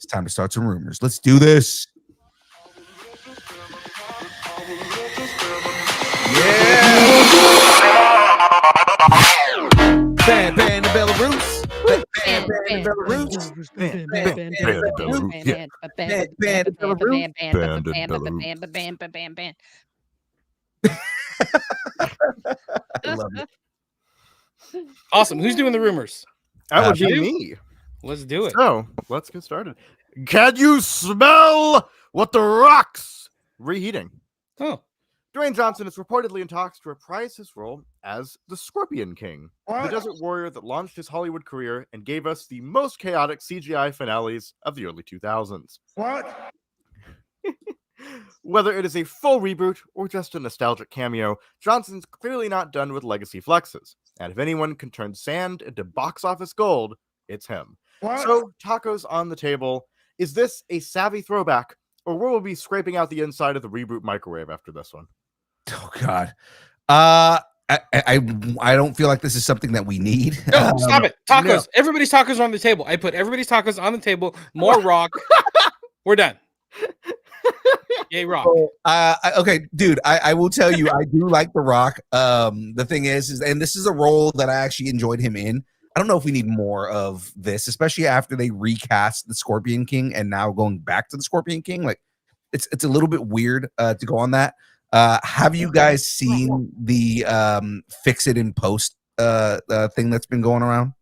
It's time to start some rumors. Let's do this. Ban the Belarus. Ban the Belarus. Ban. I love it. Awesome. Who's doing the rumors? That would be you? me. Let's do it. So let's get started. Can you smell what the Rock's reheating? Oh, Dwayne Johnson is reportedly in talks to reprise his role as the Scorpion King, the desert warrior that launched his Hollywood career and gave us the most chaotic CGI finales of the early 2000s. What? Whether it is a full reboot or just a nostalgic cameo, Johnson's clearly not done with legacy flexes. And if anyone can turn sand into box office gold, it's him. What? So, tacos on the table. Is this a savvy throwback, or will we be scraping out the inside of the reboot microwave after this one? Oh God. I don't feel like this is something that we need. no, stop it. Tacos. no. Everybody's tacos are on the table. I put everybody's tacos on the table. More rock. We're done. Yay, rock. Okay, dude, I will tell you, I do like The Rock. The thing is, and this is a role that I actually enjoyed him in. I don't know if we need more of this, especially after they recast the Scorpion King and now going back to the Scorpion King. Like, it's a little bit weird to go on that. Have you guys seen the fix it in post thing that's been going around?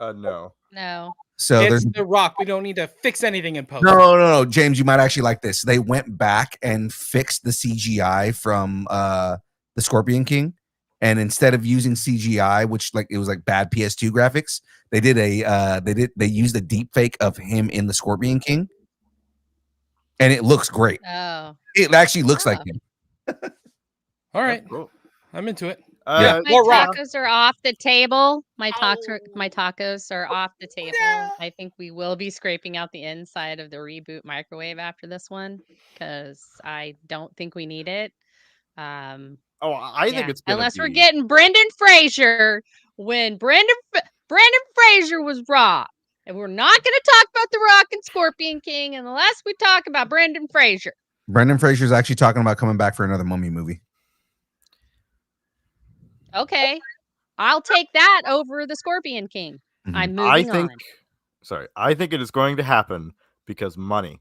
No. No. So It's there's The Rock. We don't need to fix anything in post. no, James, you might actually like this. They went back and fixed the CGI from the Scorpion King, and instead of using CGI, which like it was like bad PS2 graphics, they did they used a deep fake of him in the Scorpion King, and it looks great. Oh. It actually looks like him. All right. Cool. I'm into it. Yeah. My More rock. tacos are off the table. My tacos are off the table. I think we will be scraping out the inside of the reboot microwave after this one because I don't think we need it. I think it's gonna unless we're be- getting Brendan Fraser when Brendan Fraser was Rock. And we're not going to talk about The Rock and Scorpion King unless we talk about Brendan Fraser. Brendan Fraser's actually talking about coming back for another Mummy movie. Okay. I'll take that over the Scorpion King. Mhm. I'm moving on. I think it is going to happen because money.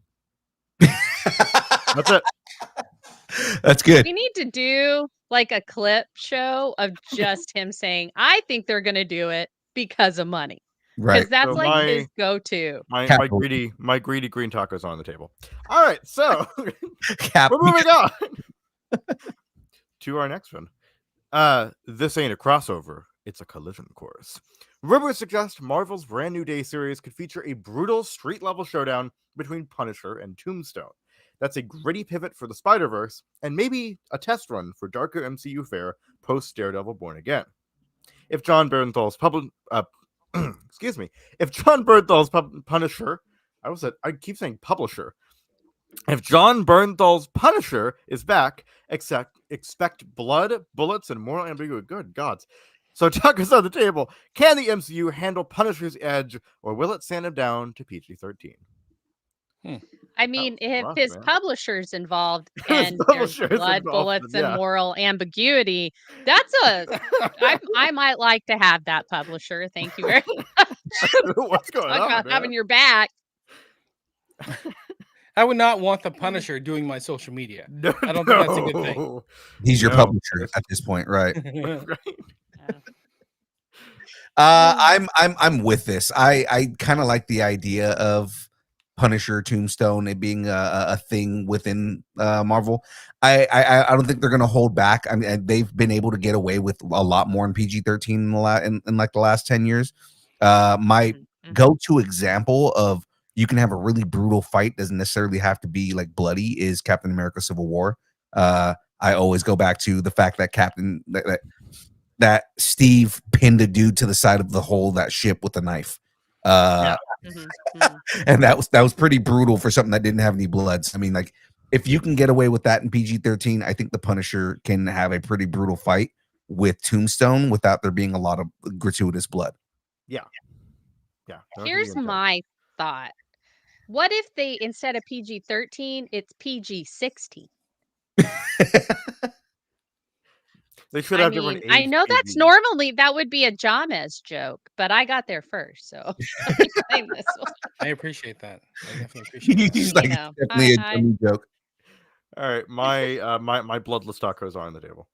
That's it. That's good. We need to do like a clip show of just him saying, I think they're going to do it because of money. Right. Because that's So like his go-to. My Capital. greedy green tacos on the table. All right, so Cap. we're moving on to our next one. This ain't a crossover, it's a collision course. Rumors suggest Marvel's Brand New Day series could feature a brutal street-level showdown between Punisher and Tombstone. That's a gritty pivot for the Spider-Verse, and maybe a test run for darker MCU fare post-Daredevil Born Again. If John Bernthal's If John Bernthal's Punisher, I keep saying publisher. If John Bernthal's Punisher is back, expect blood, bullets, and moral ambiguity. Good gods. So tacos on the table. Can the MCU handle Punisher's edge, or will it sand him down to PG-13? I mean, if rough, his man. publisher's involved His and there's publisher's blood, involved, bullets, yeah. and moral ambiguity, I might like to have that publisher. Thank you very much. What's going Talk on? about man? having your back. I would not want the Punisher doing my social media. I don't think that's a good thing. No. He's your No. publisher at this point, right? Right. I'm with this. I kind of like the idea of Punisher, Tombstone, it being a thing within Marvel. I don't think they're gonna hold back. I mean, they've been able to get away with a lot more in PG-13 in like the last 10 years. My go-to example of you can have a really brutal fight, doesn't necessarily have to be like bloody, is Captain America Civil War. I always go back to the fact that that Steve pinned a dude to the side of the hull that ship with a knife. And that was pretty brutal for something that didn't have any bloods. I mean, like, if you can get away with that in PG-13, I think the Punisher can have a pretty brutal fight with Tombstone without there being a lot of gratuitous blood. Yeah. Here's my thought. What if they, instead of PG-13, it's PG-16? They should I have different mean, I age know that's PGs. normally, that would be a James joke, but I got there first, so let me claim this one. I appreciate that. I definitely appreciate that. He's like, You it's know, definitely a I dummy joke. All right, my bloodless tacos are on the table.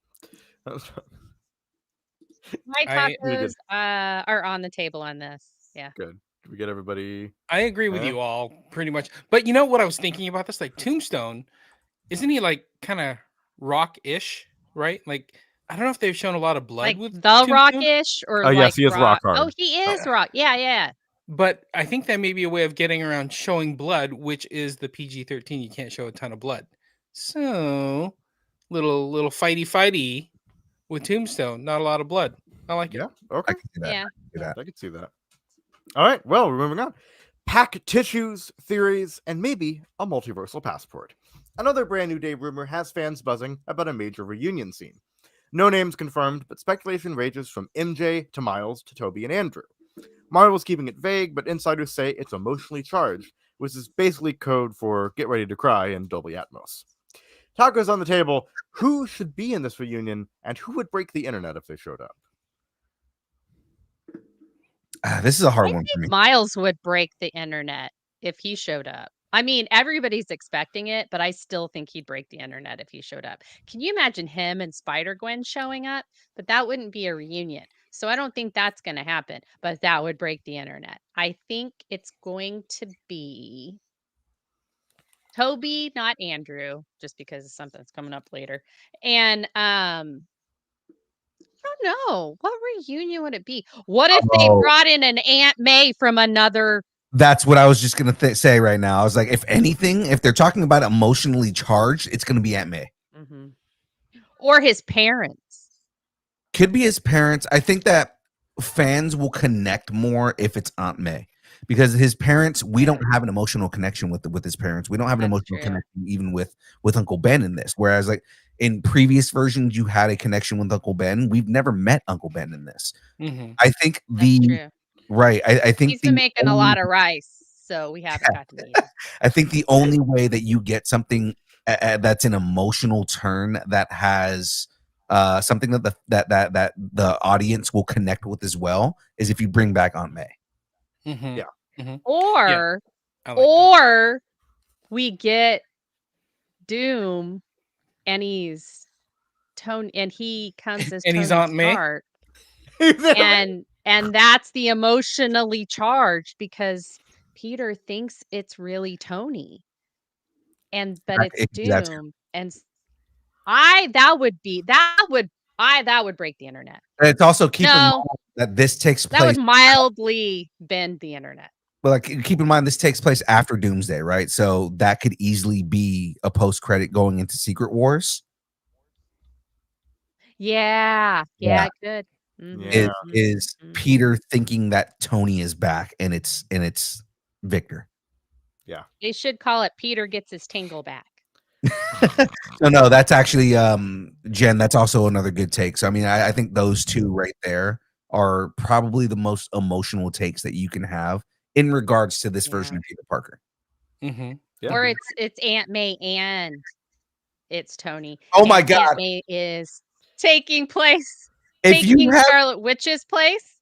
my I- tacos are on the table on this. Yeah. Good. Did we get everybody? I agree with you all pretty much. But you know what I was thinking about this? Like Tombstone, isn't he like kind of rock-ish, right? Like I don't know if they've shown a lot of blood Like with the Tombstone, rockish or Oh, like yes, he is rock hard. Oh, he is rock. Yeah, yeah. but I think that may be a way of getting around showing blood, which is the PG-13. You can't show a ton of blood. So little fighty with Tombstone, not a lot of blood. I like it. Yeah. Okay. I can see that. Yeah. I can see that. I can see that. All right. Well, we're moving on. Pack tissues, theories, and maybe a multiversal passport. Another brand new day rumor has fans buzzing about a major reunion scene. No names confirmed, but speculation ranges from MJ to Miles to Toby and Andrew. Marvel's keeping it vague, but insiders say it's emotionally charged, which is basically code for get ready to cry in Dolby Atmos. Tacos on the table. Who should be in this reunion, and who would break the internet if they showed up? This is a hard I one for think me. Miles would break the internet if he showed up. I mean, everybody's expecting it, but I still think he'd break the internet if he showed up. Can you imagine him and Spider-Gwen showing up? But that wouldn't be a reunion. So I don't think that's going to happen, but that would break the internet. I think it's going to be Toby, not Andrew, just because something's coming up later. And I don't know. What reunion would it be? What if they Oh. brought in an Aunt May from another? That's what I was just gonna say right now. I was like, if anything, if they're talking about emotionally charged, it's gonna be Aunt May. Mhm. Or his parents. Could be his parents. I think that fans will connect more if it's Aunt May, because his parents, we don't have an emotional connection with his parents. We don't have an That's emotional true. connection even with Uncle Ben in this. Whereas like in previous versions, you had a connection with Uncle Ben. We've never met Uncle Ben in this. Mhm. I think That's true. right. I think He's been making a lot of rice, so we haven't got to meet him. I think the only way that you get something that's an emotional turn that has something that the audience will connect with as well is if you bring back Aunt May. Mhm. Yeah. Mhm. Or I like that. or we get Doom and he's Tony and he comes as And he's Tony Aunt May? Stark. And that's the emotionally charged because Peter thinks it's really Tony. But it's That's Doom. And that would break the internet. And it's also keep in mind No, that this takes that would place. mildly bend the internet. But like, keep in mind this takes place after Doomsday, right? So that could easily be a post credit going into Secret Wars. Yeah, Yeah. it could. Mhm, Yeah. Is mhm. Peter thinking that Tony is back and it's Victor. They should call it Peter gets his tingle back. No, that's actually Jen, that's also another good take. So I mean, I think those two right there are probably the most emotional takes that you can have in regards to this version Yeah. of Peter Parker. Mhm. Yeah. Or it's Aunt May and it's Tony. Oh my And God. Aunt May is taking place. If you taking have Scarlet Witch's place.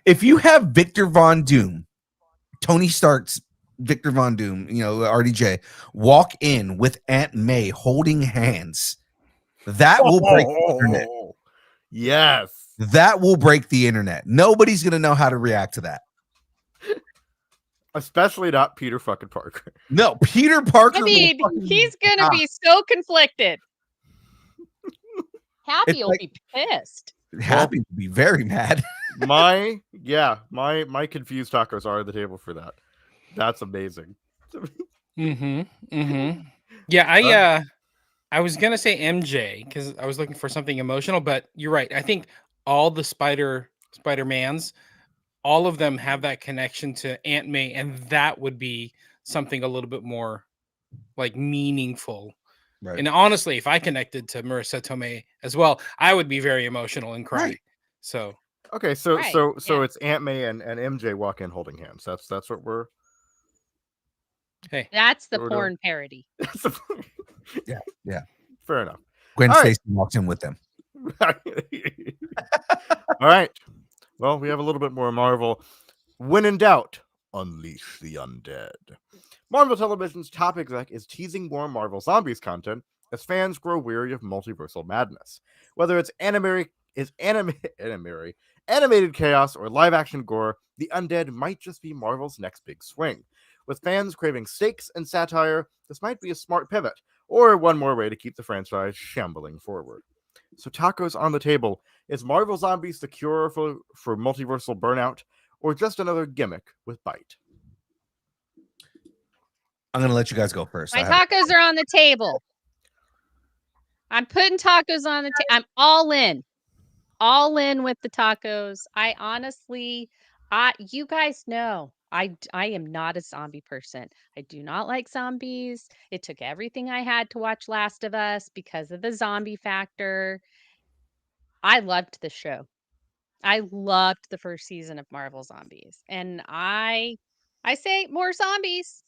if you have Victor Von Doom, Tony Stark's Victor Von Doom, RDJ, walk in with Aunt May holding hands, that will break the internet. Yes. That will break the internet. Nobody's gonna know how to react to that. Especially not Peter fucking Parker. No, Peter Parker. I mean, he's gonna be so conflicted. Happy will be pissed. Happy to be very mad. my confused tacos are on the table for that. That's amazing. Mhm. Mhm. Yeah, I was gonna say MJ because I was looking for something emotional, but you're right. I think all the Spider-Mans, all of them have that connection to Aunt May, and that would be something a little bit more like meaningful. Right. And honestly, if I connected to Marissa Tomei as well, I would be very emotional and cry. Right. So Okay, so Right, so yeah. it's Aunt May and MJ walk in holding hands. That's what we're Hey, That's the What we're doing. porn parody. Yeah. Fair enough. Gwen All right. Stacy walks in with them. All right. Well, we have a little bit more Marvel. When in doubt, unleash the undead. Marvel Television's top exec is teasing more Marvel Zombies content as fans grow weary of multiversal madness. Whether it's animated chaos or live-action gore, the undead might just be Marvel's next big swing. With fans craving stakes and satire, this might be a smart pivot, or one more way to keep the franchise shambling forward. So tacos on the table, is Marvel Zombies the cure for multiversal burnout, or just another gimmick with bite? I'm gonna let you guys go first. My tacos are on the table. I'm putting tacos on the table. I'm all in with the tacos. I honestly, you guys know, I am not a zombie person. I do not like zombies. It took everything I had to watch Last of Us because of the zombie factor. I loved the show. I loved the first season of Marvel Zombies, and I say more zombies.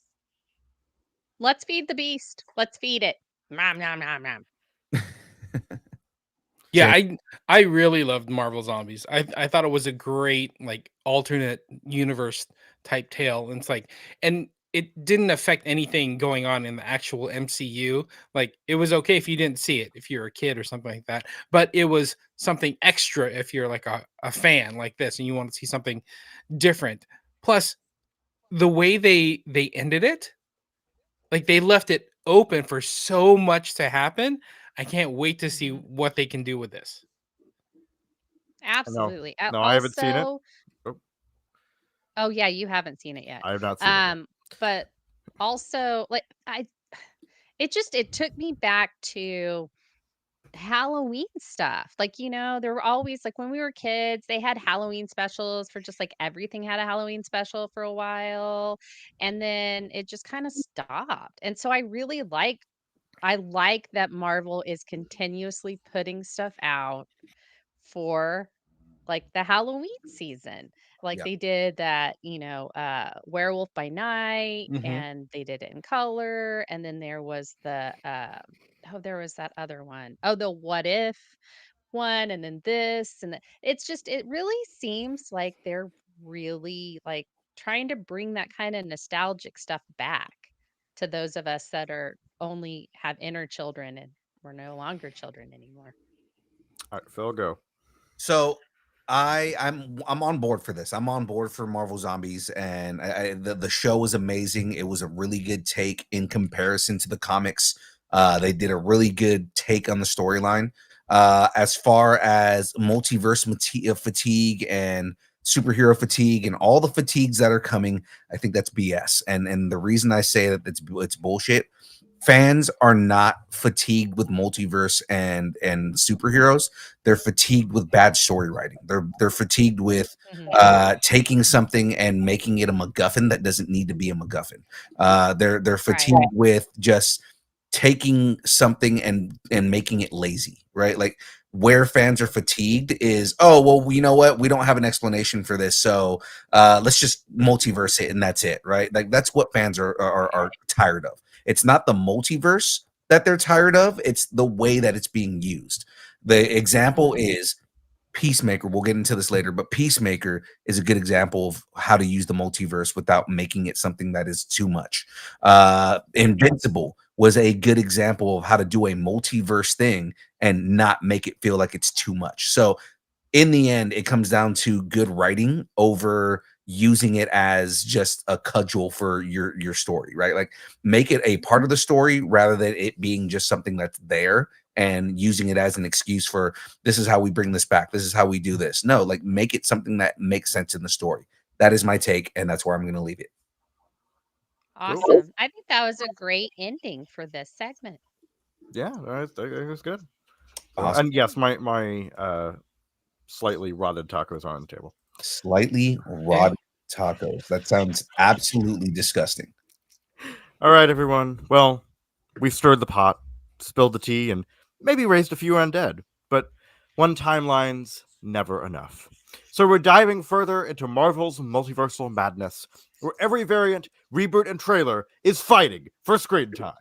Let's feed the beast. Let's feed it. Nom nom nom nom. yeah, I really loved Marvel Zombies. I thought it was a great like alternate universe type tale. And it's like, and it didn't affect anything going on in the actual MCU. Like it was okay if you didn't see it, if you're a kid or something like that. But it was something extra if you're like a fan like this and you want to see something different. Plus, the way they ended it, like they left it open for so much to happen. I can't wait to see what they can do with this. Absolutely. No, I haven't seen it. Also, oh yeah, you haven't seen it yet. I have not seen it yet. But also, like it took me back to Halloween stuff. Like, there were always like when we were kids, they had Halloween specials for just like everything had a Halloween special for a while. And then it just kind of stopped. And so I like that Marvel is continuously putting stuff out for like the Halloween season. Like Yeah. they did that, Werewolf by Night, Mhm. and they did it in color. And then there was there was that other one. Oh, the What If one, and then this, and it really seems like they're really like trying to bring that kind of nostalgic stuff back to those of us that are only have inner children and we're no longer children anymore. All right, Phil, go. So I'm on board for this. I'm on board for Marvel Zombies, and the show was amazing. It was a really good take in comparison to the comics. They did a really good take on the storyline. As far as multiverse fatigue and superhero fatigue and all the fatigues that are coming, I think that's BS. And the reason I say that it's bullshit. Fans are not fatigued with multiverse and superheroes. They're fatigued with bad story writing. They're fatigued with taking something and making it a MacGuffin that doesn't need to be a MacGuffin. They're fatigued with just taking something and making it lazy, right? Like where fans are fatigued is, oh well, you know what? We don't have an explanation for this, so let's just multiverse it and that's it, right? Like that's what fans are tired of. It's not the multiverse that they're tired of, it's the way that it's being used. The example is Peacemaker. We'll get into this later, but Peacemaker is a good example of how to use the multiverse without making it something that is too much. Invincible was a good example of how to do a multiverse thing and not make it feel like it's too much. So in the end, it comes down to good writing over using it as just a cudgel for your story, right? Like make it a part of the story rather than it being just something that's there and using it as an excuse for this is how we bring this back. This is how we do this. No, like make it something that makes sense in the story. That is my take, and that's where I'm going to leave it. Awesome. Cool. I think that was a great ending for this segment. Yeah, that was good. Awesome. And yes, my slightly rotted tacos are on the table. Slightly rotted tacos. That sounds absolutely disgusting. All right, everyone. Well, we've stirred the pot, spilled the tea, and maybe raised a few undead. But one timeline's never enough. So we're diving further into Marvel's multiversal madness, where every variant, reboot, and trailer is fighting for screen time.